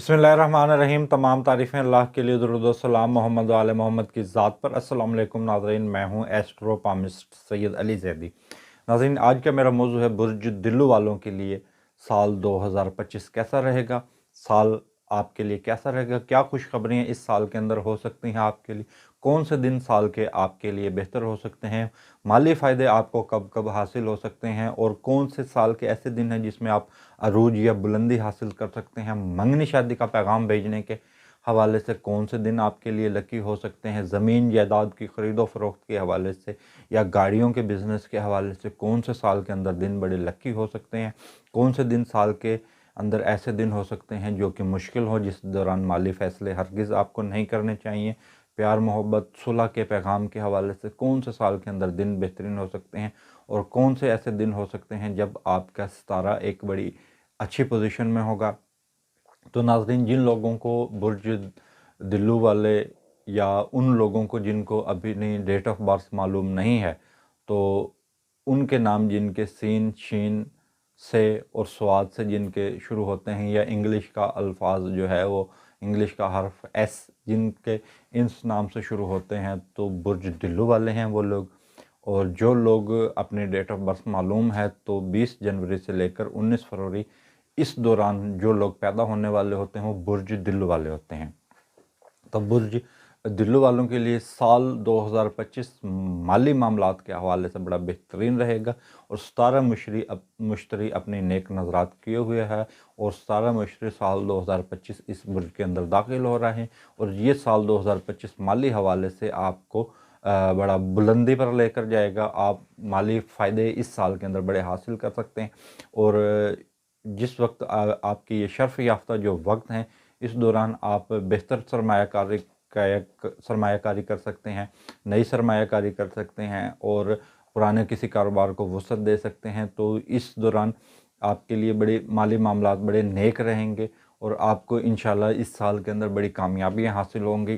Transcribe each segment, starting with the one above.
बिस्मिल्लाहिर्रहमानिर्रहीम। तमाम तारीफ़ें अल्लाह के लिए, दुरूद व सलाम मोहम्मद व आले मोहम्मद की ज़ात पर। अस्सलाम वालेकुम नाज़रीन, मैं हूँ एस्ट्रो पामिस्ट सैयद अली ज़ैदी। नाज़रीन, आज का मेरा मौजू है बुर्ज दिल्लू वालों के लिए साल 2025 कैसा रहेगा। साल आपके लिए कैसा रहेगा, क्या खुशखबरियाँ इस साल के अंदर हो सकती हैं आपके लिए, कौन से दिन साल के आपके लिए बेहतर हो सकते हैं, माली फ़ायदे आपको कब कब हासिल हो सकते हैं, और कौन से साल के ऐसे दिन हैं जिसमें आप अरूज या बुलंदी हासिल कर सकते हैं। मंगनी शादी का पैगाम भेजने के हवाले से कौन से दिन आपके लिए लकी हो सकते हैं। ज़मीन जायदाद की ख़रीदो फ़रोख्त के हवाले से या गाड़ियों के बिज़नेस के हवाले से कौन से साल के अंदर दिन बड़े लकी हो सकते हैं। कौन से दिन साल के अंदर ऐसे दिन हो सकते हैं जो कि मुश्किल हो, जिस दौरान माली फ़ैसले हरगिज़ आपको नहीं करने चाहिए। प्यार मोहब्बत सुलह के पैगाम के हवाले से कौन से साल के अंदर दिन बेहतरीन हो सकते हैं, और कौन से ऐसे दिन हो सकते हैं जब आपका सितारा एक बड़ी अच्छी पोजीशन में होगा। तो नाज़रीन, जिन लोगों को बुर्ज दिल्लू वाले या उन लोगों को जिनको अभी नहीं डेट ऑफ बर्थ मालूम नहीं है, तो उनके नाम जिनके सीन शीन से और स्वाद से जिनके शुरू होते हैं, या इंग्लिश का अल्फाज जो है वो इंग्लिश का हर्फ एस जिनके इस नाम से शुरू होते हैं, तो बुर्ज दिल्लू वाले हैं वो लोग। और जो लोग अपने डेट ऑफ बर्थ मालूम है, तो 20 जनवरी से लेकर 19 फरवरी इस दौरान जो लोग पैदा होने वाले होते हैं वो बुर्ज दिल्लू वाले होते हैं। तो बुर्ज दिल्लू वालों के लिए साल 2025 माली मामलात के हवाले से बड़ा बेहतरीन रहेगा। और सितारा मुश्तरी अपनी नेक नज़रात किए हुए है, और सितारा मुश्तरी साल 2025 इस बुर्ज के अंदर दाखिल हो रहा है। और ये साल 2025 माली हवाले से आपको बड़ा बुलंदी पर लेकर जाएगा। आप माली फ़ायदे इस साल के अंदर बड़े हासिल कर सकते हैं। और जिस वक्त आपकी ये शर्फ याफ्ता जो वक्त हैं, इस दौरान आप बेहतर सरमायाकारी कर सकते हैं, नई सरमायाकारी कर सकते हैं, और पुराने किसी कारोबार को वसअत दे सकते हैं। तो इस दौरान आपके लिए बड़े माली मामलात बड़े नेक रहेंगे, और आपको इंशाल्लाह इस साल के अंदर बड़ी कामयाबियाँ हासिल होंगी।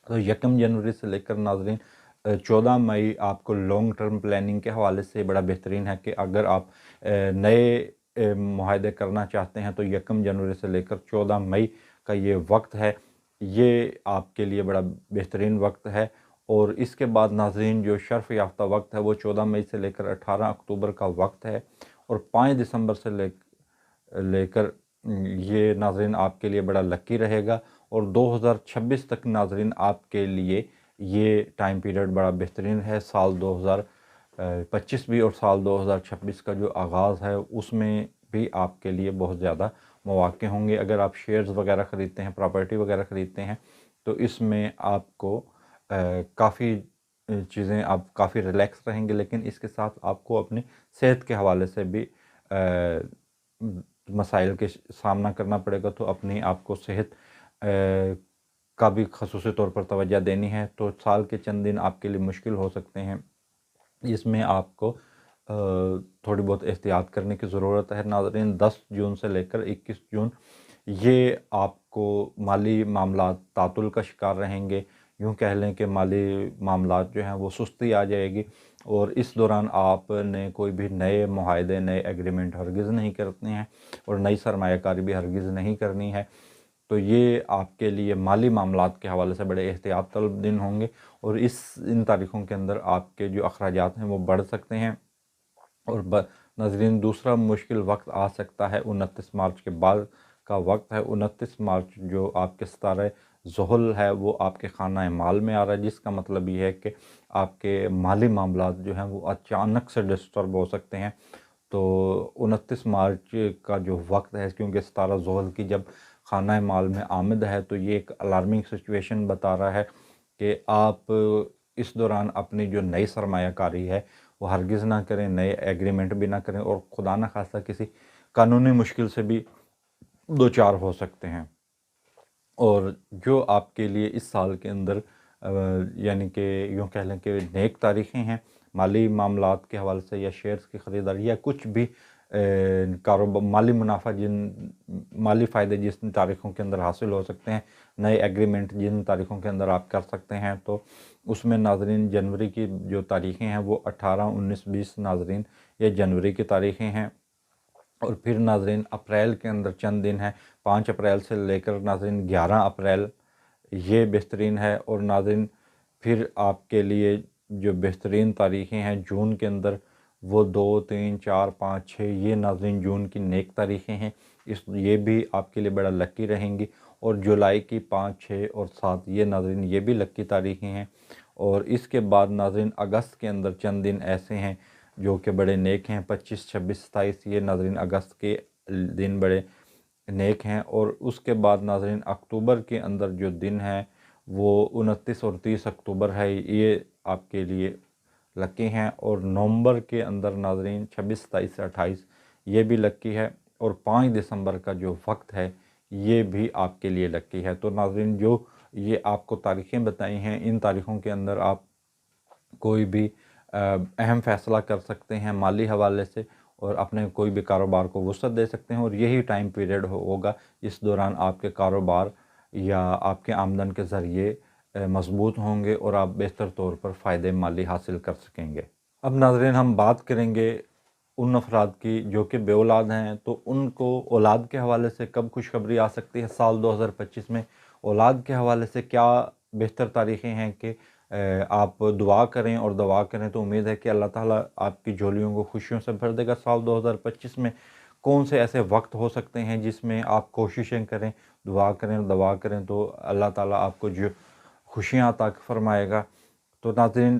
तो 1 जनवरी से लेकर नाज़रीन 14 मई आपको लॉन्ग टर्म प्लानिंग के हवाले से बड़ा बेहतरीन है कि अगर आप नए मुआहदे करना चाहते हैं, तो 1 जनवरी से लेकर 14 मई का ये वक्त है, ये आपके लिए बड़ा बेहतरीन वक्त है। और इसके बाद नाज़रीन जो शर्फ याफ्ता वक्त है वो 14 मई से लेकर 18 अक्टूबर का वक्त है, और 5 दिसंबर से लेकर ये नाज़रीन आपके लिए बड़ा लकी रहेगा। और 2026 तक नाज़रीन आपके लिए ये टाइम पीरियड बड़ा बेहतरीन है। साल 2025 भी और साल 2026 का जो आगाज़ है उसमें भी आपके लिए बहुत ज़्यादा मौक़े होंगे। अगर आप शेयर्स वगैरह ख़रीदते हैं, प्रॉपर्टी वगैरह ख़रीदते हैं, तो इसमें आपको काफ़ी चीज़ें आप काफ़ी रिलैक्स रहेंगे। लेकिन इसके साथ आपको अपनी सेहत के हवाले से भी मसाइल के सामना करना पड़ेगा। तो अपनी आपको सेहत का भी ख़ुसूसी तौर पर तवज्जो देनी है। तो साल के चंद दिन आपके लिए मुश्किल हो सकते हैं, इसमें आपको थोड़ी बहुत एहतियात करने की ज़रूरत है। नाज़रीन, 10 जून से लेकर 21 जून ये आपको माली मामलात तातुल का शिकार रहेंगे। यूँ कह लें कि माली मामलात जो हैं वो सुस्ती आ जाएगी, और इस दौरान आपने कोई भी नए मुआहदे नए एग्रीमेंट हरगिज़ नहीं करते हैं, और नई सरमायाकारी भी हरगिज़ नहीं करनी है। तो ये आपके लिए माली मामलात के हवाले से बड़े एहतियात तलब दिन होंगे, और इन तारीख़ों के अंदर आपके जो अखराजात हैं वो बढ़ सकते हैं। और नाज़रीन, दूसरा मुश्किल वक्त आ सकता है 29 मार्च के बाद का वक्त है। 29 मार्च जो आपके सितारे ज़ुहल है वो आपके खाना माल में आ रहा है, जिसका मतलब ये है कि आपके माली मामलात जो हैं वो अचानक से डिस्टर्ब हो सकते हैं। तो 29 मार्च का जो वक्त है, क्योंकि सितारा ज़ुहल की जब खाना माल में आमद है, तो ये एक अलार्मिंग सिचुएशन बता रहा है कि आप इस दौरान अपनी जो नई सरमायाकारी है वो हरगिज़ ना करें, नए एग्रीमेंट भी ना करें, और खुदा न खास्ता किसी कानूनी मुश्किल से भी दो चार हो सकते हैं। और जो आपके लिए इस साल के अंदर यानी कि यूँ कह लें कि नेक तारीख़ें हैं माली मामलात के हवाले से, या शेयर्स की ख़रीदारी, या कुछ भी कारोबार माली मुनाफा जिन माली फ़ायदे जिस तारीख़ों के अंदर हासिल हो सकते हैं, नए एग्रीमेंट जिन तारीख़ों के अंदर आप कर सकते हैं, तो उसमें नाज़रीन जनवरी की जो तारीख़ें हैं वो 18, 19, 20 नाज़रीन ये जनवरी की तारीख़ें हैं। اور پھر ناظرین اپریل کے اندر چند دن ہیں، 5 اپریل سے لے کر ناظرین 11 اپریل، یہ بہترین ہے۔ اور ناظرین پھر آپ کے لیے جو بہترین تاریخیں ہیں جون کے اندر، وہ 2، 3، 4، 5، 6، یہ ناظرین جون کی نیک تاریخیں ہیں، یہ بھی آپ کے لیے بڑا لکی رہیں گی۔ اور جولائی کی 5، 6 اور 7، یہ ناظرین یہ بھی لکی تاریخیں ہیں۔ اور اس کے بعد ناظرین اگست کے اندر چند دن ایسے ہیں جو کہ بڑے نیک ہیں، 25، 26، 27، یہ ناظرین اگست کے دن بڑے نیک ہیں۔ اور اس کے بعد ناظرین اکتوبر کے اندر جو دن ہیں وہ 29 اور 30 اکتوبر ہے، یہ آپ کے لیے لکی ہیں۔ اور نومبر کے اندر ناظرین 26، 27، 28، یہ بھی لکی ہے۔ اور 5 دسمبر کا جو وقت ہے یہ بھی آپ کے لیے لکی ہے۔ تو ناظرین جو یہ آپ کو تاریخیں بتائی ہیں، ان تاریخوں کے اندر آپ کوئی بھی اہم فیصلہ کر سکتے ہیں مالی حوالے سے، اور اپنے کوئی بھی کاروبار کو وسعت دے سکتے ہیں، اور یہی ٹائم پیریڈ ہوگا اس دوران آپ کے کاروبار یا آپ کے آمدن کے ذریعے مضبوط ہوں گے اور آپ بہتر طور پر فائدے مالی حاصل کر سکیں گے۔ اب ناظرین ہم بات کریں گے ان افراد کی جو کہ بے اولاد ہیں، تو ان کو اولاد کے حوالے سے کب خوشخبری آ سکتی ہے سال 2025 میں۔ اولاد کے حوالے سے کیا بہتر تاریخیں ہیں کہ آپ دعا کریں، اور دعا کریں تو امید ہے کہ اللہ تعالیٰ آپ کی جھولیوں کو خوشیوں سے بھر دے گا سال 2025 میں۔ کون سے ایسے وقت ہو سکتے ہیں جس میں آپ کوششیں کریں، دعا کریں تو اللہ تعالیٰ آپ کو جو خوشیاں عطا فرمائے گا۔ تو ناظرین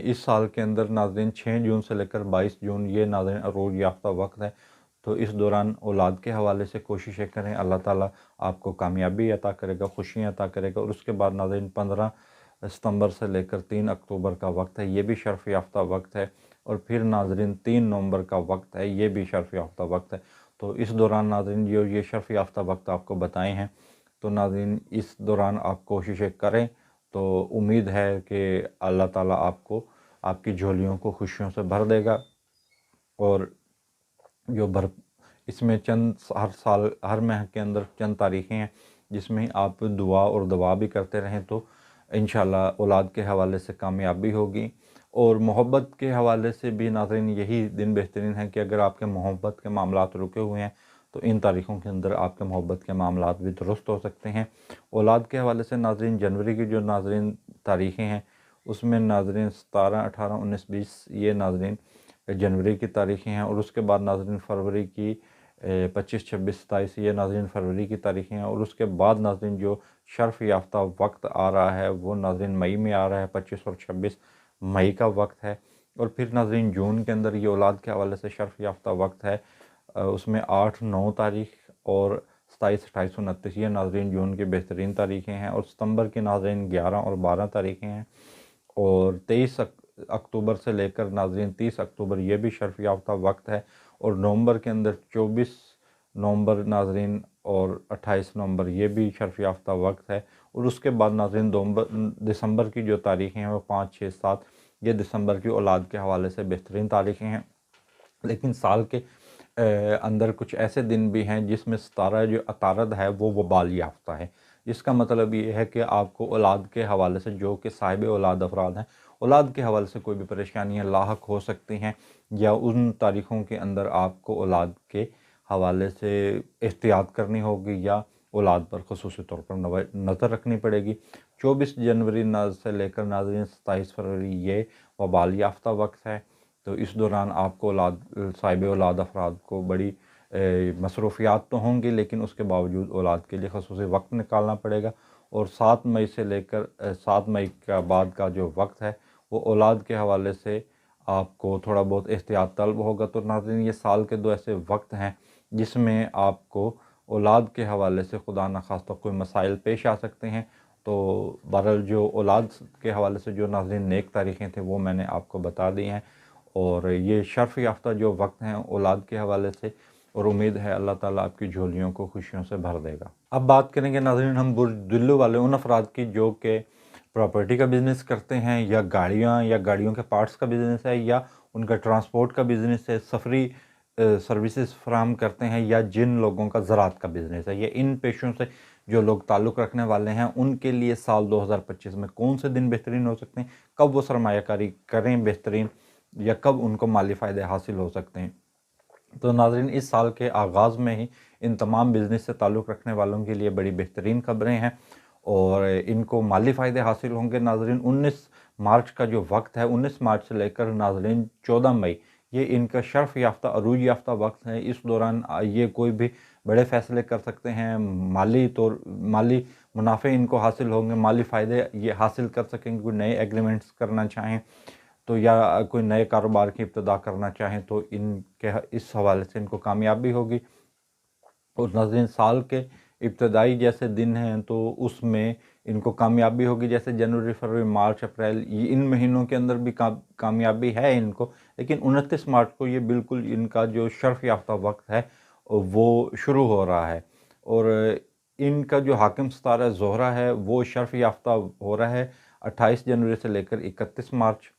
اس سال کے اندر ناظرین 6 جون سے لے کر 22 جون یہ ناظرین عروج یافتہ وقت ہے، تو اس دوران اولاد کے حوالے سے کوششیں کریں، اللہ تعالیٰ آپ کو کامیابی عطا کرے گا، خوشیاں عطا کرے گا۔ اور اس کے بعد ناظرین 15 ستمبر سے لے کر 3 اکتوبر کا وقت ہے، یہ بھی شرف یافتہ وقت ہے۔ اور پھر ناظرین 3 نومبر کا وقت ہے، یہ بھی شرف یافتہ وقت ہے۔ تو اس دوران ناظرین یہ شرف یافتہ وقت آپ کو بتائے ہیں، تو ناظرین اس دوران آپ کوششیں کریں، تو امید ہے کہ اللہ تعالیٰ آپ کو آپ کی جھولیوں کو خوشیوں سے بھر دے گا۔ اور اس میں ہر ماہ کے اندر چند تاریخیں ہیں جس میں آپ دعا اور دعا بھی کرتے رہیں، تو انشاءاللہ اولاد کے حوالے سے کامیابی ہوگی۔ اور محبت کے حوالے سے بھی ناظرین یہی دن بہترین ہے کہ اگر آپ کے محبت کے معاملات رکے ہوئے ہیں تو ان تاریخوں کے اندر آپ کے محبت کے معاملات بھی درست ہو سکتے ہیں۔ اولاد کے حوالے سے ناظرین جنوری کی جو ناظرین تاریخیں ہیں اس میں ناظرین 17، 18، 19، 20، یہ ناظرین جنوری کی تاریخیں ہیں۔ اور اس کے بعد ناظرین فروری کی 25، 26، 27، یہ ناظرین فروری کی تاریخیں ہیں۔ اور اس کے بعد ناظرین جو شرف یافتہ وقت آ رہا ہے وہ ناظرین مئی میں آ رہا ہے، 25 اور 26 مئی کا وقت ہے۔ اور پھر ناظرین جون کے اندر یہ اولاد کے حوالے سے شرف یافتہ وقت ہے، اس میں 8، 9 تاریخ اور 27، 28، 29، یہ ناظرین جون کی بہترین تاریخیں ہیں۔ اور ستمبر کی ناظرین 11 اور 12 تاریخیں ہیں۔ اور 23 اکتوبر سے لے کر ناظرین 30 اکتوبر یہ بھی شرف یافتہ وقت ہے۔ اور نومبر کے اندر 24 نومبر ناظرین اور 28 نومبر یہ بھی شرف یافتہ وقت ہے۔ اور اس کے بعد ناظرین دسمبر کی جو تاریخیں ہیں وہ 5، 6، 7، یہ دسمبر کی اولاد کے حوالے سے بہترین تاریخیں ہیں۔ لیکن سال کے اندر کچھ ایسے دن بھی ہیں جس میں 17 جو عطارد ہے وہ وبال یافتہ ہے، جس کا مطلب یہ ہے کہ آپ کو اولاد کے حوالے سے جو کہ صاحب اولاد افراد ہیں، اولاد کے حوالے سے کوئی بھی پریشانیاں لاحق ہو سکتی ہیں، یا ان تاریخوں کے اندر آپ کو اولاد کے حوالے سے احتیاط کرنی ہوگی یا اولاد پر خصوصی طور پر نظر رکھنی پڑے گی۔ 24 جنوری سے لے کر ناظرین 27 فروری یہ وبال یافتہ وقت ہے، تو اس دوران آپ کو صاحب اولاد افراد کو بڑی مصروفیات تو ہوں گی، لیکن اس کے باوجود اولاد کے لیے خصوصی وقت نکالنا پڑے گا۔ اور 7 مئی سے لے کر 7 مئی کا بعد کا جو وقت ہے وہ اولاد کے حوالے سے آپ کو تھوڑا بہت احتیاط طلب ہوگا۔ تو ناظرین یہ سال کے 2 ایسے وقت ہیں جس میں آپ کو اولاد کے حوالے سے خدا نخواستہ کوئی مسائل پیش آ سکتے ہیں۔ تو بہرحال جو اولاد کے حوالے سے جو ناظرین نیک تاریخیں تھیں وہ میں نے آپ کو بتا دی ہیں، اور یہ شرف یافتہ جو وقت ہیں اولاد کے حوالے سے، اور امید ہے اللہ تعالیٰ آپ کی جھولیوں کو خوشیوں سے بھر دے گا۔ اب بات کریں گے ناظرین ہم برج دلو والے ان افراد کی جو کہ پراپرٹی کا بزنس کرتے ہیں، یا گاڑیوں کے پارٹس کا بزنس ہے، یا ان کا ٹرانسپورٹ کا بزنس ہے، سفری سروسز فراہم کرتے ہیں، یا جن لوگوں کا زراعت کا بزنس ہے، یا ان پیشوں سے جو لوگ تعلق رکھنے والے ہیں، ان کے لیے سال 2025 میں کون سے دن بہترین ہو سکتے ہیں، کب وہ سرمایہ کاری کریں بہترین، یا کب ان کو مالی فائدے حاصل ہو سکتے ہیں۔ تو ناظرین اس سال کے آغاز میں ہی ان تمام بزنس سے تعلق رکھنے والوں کے لیے بڑی بہترین خبریں ہیں اور ان کو مالی فائدے حاصل ہوں گے۔ ناظرین 19 مارچ کا جو وقت ہے، 19 مارچ سے لے کر ناظرین 14 مئی، یہ ان کا شرف یافتہ عروج یافتہ وقت ہے۔ اس دوران یہ کوئی بھی بڑے فیصلے کر سکتے ہیں، مالی منافع ان کو حاصل ہوں گے، مالی فائدے یہ حاصل کر سکیں گے۔ کوئی نئے ایگریمنٹس کرنا چاہیں تو یا کوئی نئے کاروبار کی ابتدا کرنا چاہیں تو ان کے اس حوالے سے ان کو کامیابی ہوگی۔ اور ناظرین سال کے ابتدائی جیسے دن ہیں تو اس میں ان کو کامیابی ہوگی، جیسے جنوری، فروری، مارچ، اپریل، یہ ان مہینوں کے اندر بھی کامیابی ہے ان کو، لیکن 29 مارچ کو یہ بالکل ان کا جو شرف یافتہ وقت ہے وہ شروع ہو رہا ہے۔ اور ان کا جو حاکم ستارہ زہرہ ہے وہ شرف یافتہ ہو رہا ہے 28 جنوری سے لے کر 31 مارچ۔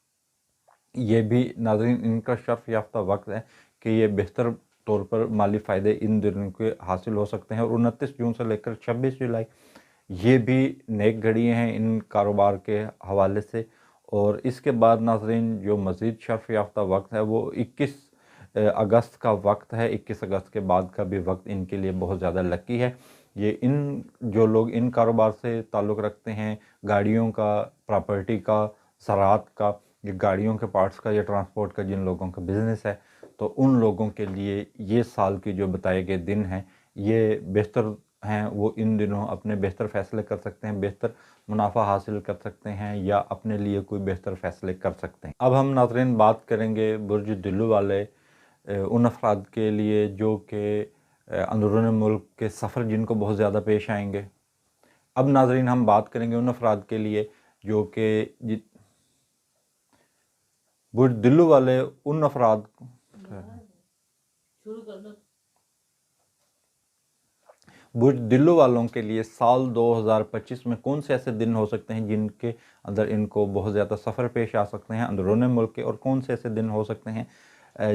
یہ بھی ناظرین ان کا شرف یافتہ وقت ہے کہ یہ بہتر طور پر مالی فائدے ان دنوں کے حاصل ہو سکتے ہیں۔ اور 29 جون سے لے کر 26 جولائی یہ بھی نیک گھڑیاں ہیں ان کاروبار کے حوالے سے۔ اور اس کے بعد ناظرین جو مزید شرف یافتہ وقت ہے وہ 21 اگست کا وقت ہے۔ 21 اگست کے بعد کا بھی وقت ان کے لیے بہت زیادہ لکی ہے۔ یہ جو لوگ ان کاروبار سے تعلق رکھتے ہیں، گاڑیوں کا، پراپرٹی کا، زراعت کا، یہ گاڑیوں کے پارٹس کا یا ٹرانسپورٹ کا جن لوگوں کا بزنس ہے، تو ان لوگوں کے لیے یہ سال کے جو بتائے گئے دن ہیں یہ بہتر ہیں۔ وہ ان دنوں اپنے بہتر فیصلے کر سکتے ہیں، بہتر منافع حاصل کر سکتے ہیں یا اپنے لیے کوئی بہتر فیصلے کر سکتے ہیں۔ اب ہم ناظرین بات کریں گے برج دلو والے ان افراد کے لیے جو کہ اندرون ملک کے سفر جن کو بہت زیادہ پیش آئیں گے۔ اب ناظرین ہم بات کریں گے ان افراد کے لیے جو کہ برج دلو والے ان افراد برج دلو والوں کے لیے سال 2025 میں کون سے ایسے دن ہو سکتے ہیں جن کے اندر ان کو بہت زیادہ سفر پیش آ سکتے ہیں اندرون ملک کے، اور کون سے ایسے دن ہو سکتے ہیں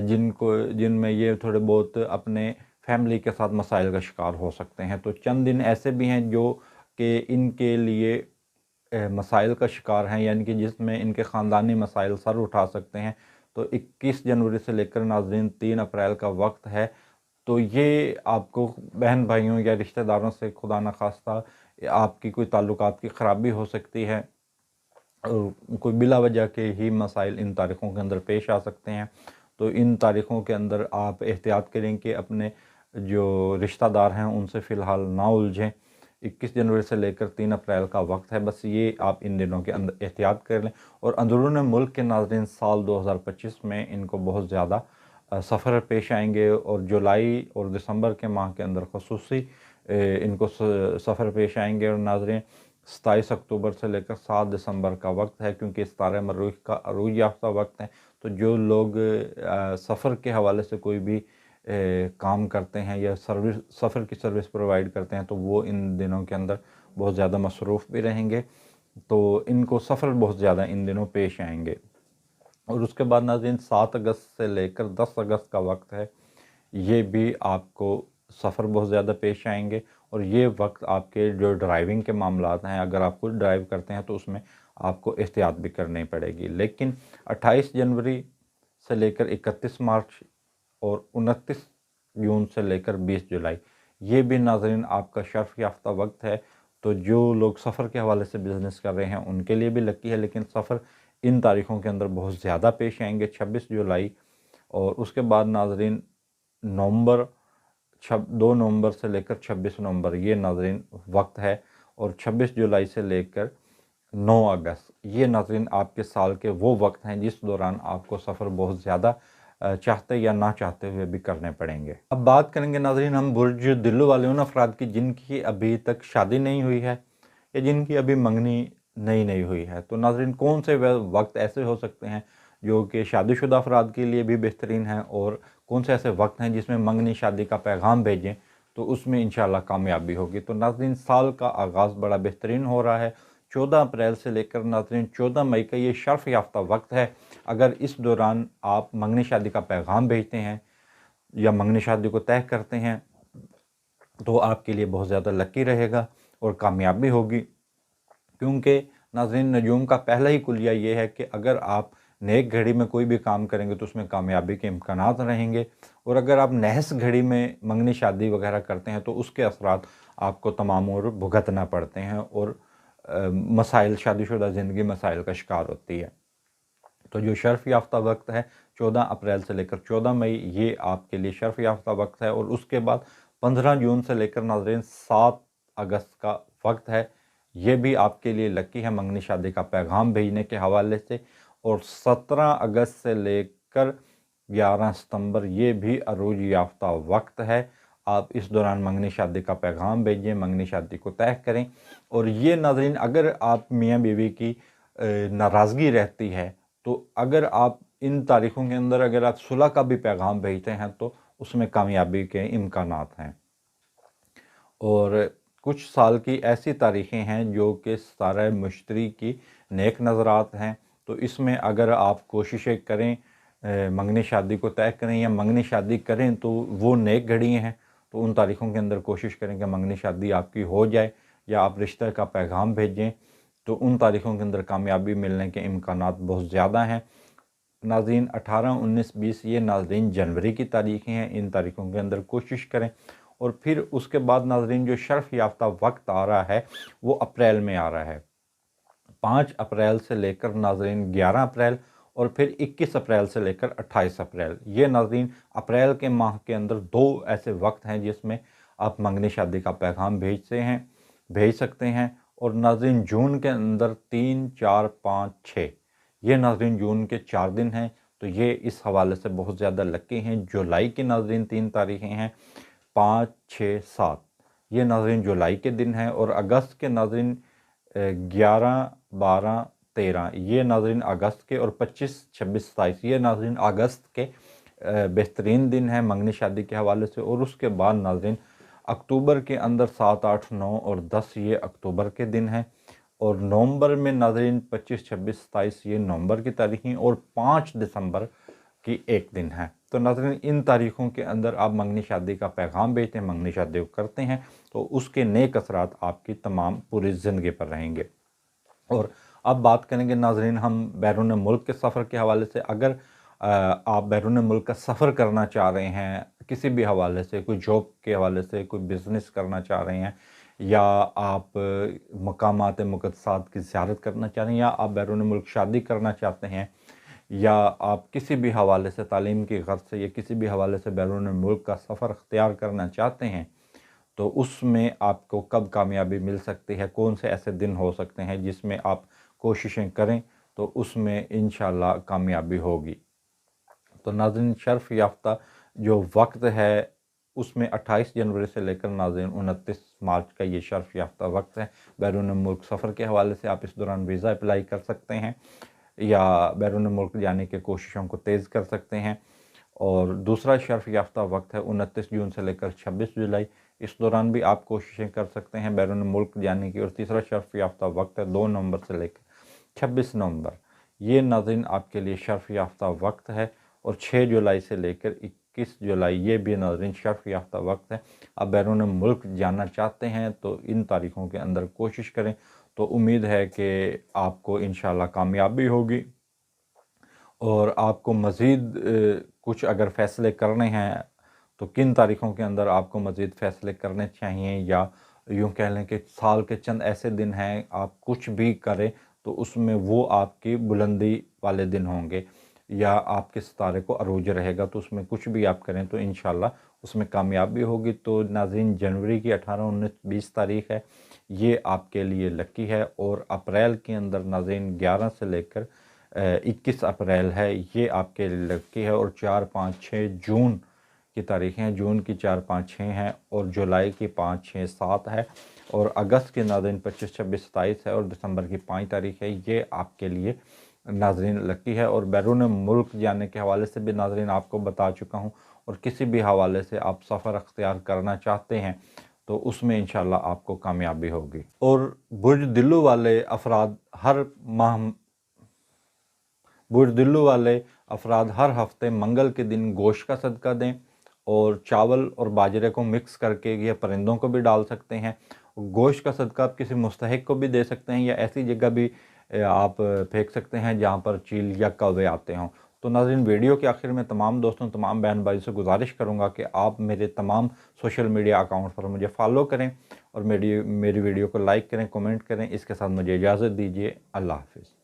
جن میں یہ تھوڑے بہت اپنے فیملی کے ساتھ مسائل کا شکار ہو سکتے ہیں۔ تو چند دن ایسے بھی ہیں جو کہ ان کے لیے مسائل کا شکار ہیں، یعنی کہ جس میں ان کے خاندانی مسائل سر اٹھا سکتے ہیں۔ تو 21 جنوری سے لے کر ناظرین 3 اپریل کا وقت ہے۔ تو یہ آپ کو بہن بھائیوں یا رشتہ داروں سے خدا نخواستہ آپ کی کوئی تعلقات کی خرابی ہو سکتی ہے، کوئی بلا وجہ کے ہی مسائل ان تاریخوں کے اندر پیش آ سکتے ہیں۔ تو ان تاریخوں کے اندر آپ احتیاط کریں کہ اپنے جو رشتہ دار ہیں ان سے فی الحال نہ الجھیں۔ 21 جنوری سے لے کر 3 اپریل کا وقت ہے، بس یہ آپ ان دنوں کے اندر احتیاط کر لیں۔ اور اندرون ملک کے ناظرین سال 2025 میں ان کو بہت زیادہ سفر پیش آئیں گے، اور جولائی اور دسمبر کے ماہ کے اندر خصوصی ان کو سفر پیش آئیں گے۔ اور ناظرین 27 اکتوبر سے لے کر 7 دسمبر کا وقت ہے، کیونکہ ستارہ مریخ کا عروج یافتہ وقت ہے۔ تو جو لوگ سفر کے حوالے سے کوئی بھی کام کرتے ہیں یا سفر کی سروس پرووائڈ کرتے ہیں تو وہ ان دنوں کے اندر بہت زیادہ مصروف بھی رہیں گے، تو ان کو سفر بہت زیادہ ان دنوں پیش آئیں گے۔ اور اس کے بعد ناظرین 7 اگست سے لے کر 10 اگست کا وقت ہے، یہ بھی آپ کو سفر بہت زیادہ پیش آئیں گے۔ اور یہ وقت آپ کے جو ڈرائیونگ کے معاملات ہیں، اگر آپ خود ڈرائیو کرتے ہیں تو اس میں آپ کو احتیاط بھی کرنی پڑے گی۔ لیکن 28 جنوری سے لے کر 31 مارچ اور 29 جون سے لے کر 20 جولائی یہ بھی ناظرین آپ کا شرف یافتہ وقت ہے۔ تو جو لوگ سفر کے حوالے سے بزنس کر رہے ہیں ان کے لیے بھی لکی ہے، لیکن سفر ان تاریخوں کے اندر بہت زیادہ پیش آئیں گے۔ 26 جولائی اور اس کے بعد ناظرین 2 نومبر سے لے کر 26 نومبر یہ ناظرین وقت ہے، اور 26 جولائی سے لے کر 9 اگست یہ ناظرین آپ کے سال کے وہ وقت ہیں جس دوران آپ کو سفر بہت زیادہ چاہتے یا نہ چاہتے ہوئے بھی کرنے پڑیں گے۔ اب بات کریں گے ناظرین ہم برج دلو والے ان افراد کی جن کی ابھی تک شادی نہیں ہوئی ہے یا جن کی ابھی منگنی نہیں ہوئی ہے۔ تو ناظرین کون سے وقت ایسے ہو سکتے ہیں جو کہ شادی شدہ افراد کے لیے بھی بہترین ہیں، اور کون سے ایسے وقت ہیں جس میں منگنی شادی کا پیغام بھیجیں تو اس میں انشاءاللہ کامیابی ہوگی۔ تو ناظرین سال کا آغاز بڑا بہترین ہو رہا ہے۔ 14 اپریل سے لے کر ناظرین 14 مئی کا یہ شرف یافتہ وقت ہے۔ اگر اس دوران آپ منگنی شادی کا پیغام بھیجتے ہیں یا منگنی شادی کو طے کرتے ہیں تو آپ کے لیے بہت زیادہ لکی رہے گا اور کامیابی ہوگی، کیونکہ ناظرین نجوم کا پہلا ہی کلیہ یہ ہے کہ اگر آپ नेक घड़ी में कोई भी काम करेंगे तो उसमें कामयाबी के इम्कानात रहेंगे। और अगर आप नहस घड़ी में मंगनी शादी वगैरह करते हैं तो उसके असरात आपको तमाम और भुगतना पड़ते हैं और मसाइल, शादीशुदा ज़िंदगी मसाइल का शिकार होती है। तो जो शर्फ़ याफ्ता वक्त है 14 अप्रैल से लेकर 14 मई, ये आपके लिए शर्फ़ याफ्ता वक्त है। और उसके बाद 15 जून से लेकर नाज़रीन 7 अगस्त का वक्त है, ये भी आपके लिए लकी है मंगनी शादी का पैगाम भेजने के हवाले से। और 17 अगस्त से लेकर 11 सितंबर ये भी अरूज याफ्ता वक्त है। आप इस दौरान मंगनी शादी का पैगाम भेजें, मंगनी शादी को तय करें। और ये नाज़रीन, अगर आप मियाँ बीवी की नाराज़गी रहती है तो अगर आप इन तारीख़ों के अंदर अगर आप सुलह का भी पैगाम भेजते हैं तो उसमें कामयाबी के इम्कानात हैं। और कुछ साल की ऐसी तारीख़ें हैं जो कि सारा मुश्तरी की नेक नज़रात हैं। तो इसमें अगर आप कोशिशें करें, मंगनी शादी को तय करें या मंगनी शादी करें तो वो नेक घड़ी हैं। तो उन तारीख़ों के अंदर कोशिश करें कि मंगनी शादी आपकी हो जाए या आप रिश्ते का पैगाम भेजें, तो उन तारीख़ों के अंदर कामयाबी मिलने के इम्कानात बहुत ज़्यादा हैं। नाज़रीन 18, 19, 20 ये नाज़रीन जनवरी की तारीख़ें हैं। इन तारीख़ों के अंदर कोशिश करें। और फिर उसके बाद नाज़रीन जो शर्फ़ याफ्ता वक्त आ रहा है वो अप्रैल में आ रहा है, 5 अप्रैल से लेकर नाज़रीन 11 अप्रैल और फिर 21 अप्रैल से लेकर 28 अप्रैल। ये नाज़रीन अप्रैल के माह के अंदर 2 ऐसे वक्त हैं जिसमें आप मंगनी शादी का पैगाम भेज सकते हैं। और नाज़रीन जून के अंदर 3, 4, 5, 6 ये नाज़रीन जून के 4 दिन हैं। तो ये इस हवाले से बहुत ज़्यादा लकी हैं। जुलाई की नाज़रीन 3 तारीख़ें हैं, 5, 6, 7 ये नाज़रीन जुलाई के दिन हैं। और अगस्त के नाज़रीन 11, 12, 13 ये नाज़रीन अगस्त के, और 25, 26, 27 ये नाज़रीन अगस्त के बेहतरीन दिन हैं मंगनी शादी के हवाले से। और उसके बाद नाज़रीन अक्टूबर के अंदर 7, 8, 9 और 10 ये अक्टूबर के दिन हैं। और नवंबर में नाज़रीन 25, 26, 27 ये नवंबर की तारीखें, और 5 दिसंबर की एक दिन है। तो नाज़रीन इन तारीख़ों के अंदर आप मंगनी शादी का पैगाम भेजते हैं, मंगनी शादी को करते हैं तो उसके नेक असरात आपकी तमाम पूरी ज़िंदगी पर रहेंगे। और अब बात करेंगे नाज़रीन हम बैरून मुल्क के सफ़र के हवाले से। अगर आप बैरून मुल्क का सफ़र करना चाह रहे हैं किसी भी हवाले से, कोई जॉब के हवाले से, कोई बिज़नेस करना चाह रहे हैं, या आप मकामात मुक़द्दसात की ज़ियारत करना चाह रहे हैं, या आप बैरून मुल्क शादी करना चाहते हैं, या आप किसी भी हवाले से तालीम की गर्ज़ से या किसी भी हवाले से बैरून मुल्क का सफ़र अख्तियार करना चाहते हैं, तो उसमें आपको कब कामयाबी मिल सकती है, कौन से ऐसे दिन हो सकते हैं जिसमें आप कोशिशें करें तो उसमें इंशाअल्लाह कामयाबी होगी। तो नाज़रीन शर्फ़ याफ्ता जो वक्त है उसमें 28 जनवरी से लेकर नाज़रीन 29 मार्च का ये शर्फ़ याफ्ता वक्त है। बैरून मुल्क सफ़र के हवाले से आप इस दौरान वीज़ा अप्लाई कर सकते हैं या बैरून मुल्क जाने की कोशिशों को तेज़ कर सकते हैं। और दूसरा शर्फ़ याफ्ता वक्त है 29 जून से लेकर 26 जुलाई, इस दौरान भी आप कोशिशें कर सकते हैं बैरून मुल्क जाने की। और तीसरा शर्फ़ याफ्ता वक्त है 2 नवंबर से लेकर 26 नवंबर, ये नाज़रीन आपके लिए शर्फ़ याफ्ता वक्त है। और 6 जुलाई से लेकर 21 जुलाई ये भी नाज़रीन शर्फ़ याफ्ता वक्त है। आप बैरून मुल्क जाना चाहते हैं तो इन तारीख़ों के अंदर कोशिश करें, तो उम्मीद है कि आपको इंशाअल्लाह कामयाबी होगी। और आपको मज़ीद कुछ अगर फ़ैसले करने हैं तो किन तारीख़ों के अंदर आपको मज़ीद फ़ैसले करने चाहिए, या यूँ कह लें कि साल के चंद ऐसे दिन हैं आप कुछ भी करें तो उसमें वो आपकी बुलंदी वाले दिन होंगे, या आपके सितारे को अरूज रहेगा, तो उसमें कुछ भी आप करें तो इंशाअल्लाह उसमें कामयाबी होगी। तो नाज़रीन जनवरी की 18, 19, 20 तारीख़ है, ये आपके लिए लकी है। और अप्रैल के अंदर नाज़रीन 11 से लेकर 21 अप्रैल है, ये आपके लिए लकी है। और 4, 5, 6 जून की तारीख़ें हैं, जून की 4, 5, 6 हैं, और जुलाई की 5, 6, 7 है, और अगस्त के नाज़रीन 25, 26, 27 है, और दिसंबर की 5 तारीख़ है, ये आपके लिए नाज़रीन लकी है। और बैरून मुल्क जाने के हवाले से भी नाज़रीन आपको बता चुका हूँ। और किसी भी हवाले से आप सफ़र अख्तियार करना चाहते हैं तो उसमें इंशाअल्लाह आपको कामयाबी होगी। और बुज़दिलों वाले अफराद हर हफ़्ते मंगल के दिन गोश्त का सदका दें, और चावल और बाजरे को मिक्स करके या परिंदों को भी डाल सकते हैं। गोश्त का सदका आप किसी मुस्तहिक को भी दे सकते हैं, या ऐसी जगह भी آپ پھینک سکتے ہیں جہاں پر چیل یا کوے آتے ہوں۔ تو ناظرین، ویڈیو کے آخر میں تمام دوستوں، تمام بہن بھائی سے گزارش کروں گا کہ آپ میرے تمام سوشل میڈیا اکاؤنٹ پر مجھے فالو کریں اور میری ویڈیو کو لائک کریں، کومنٹ کریں۔ اس کے ساتھ مجھے اجازت دیجیے، اللہ حافظ۔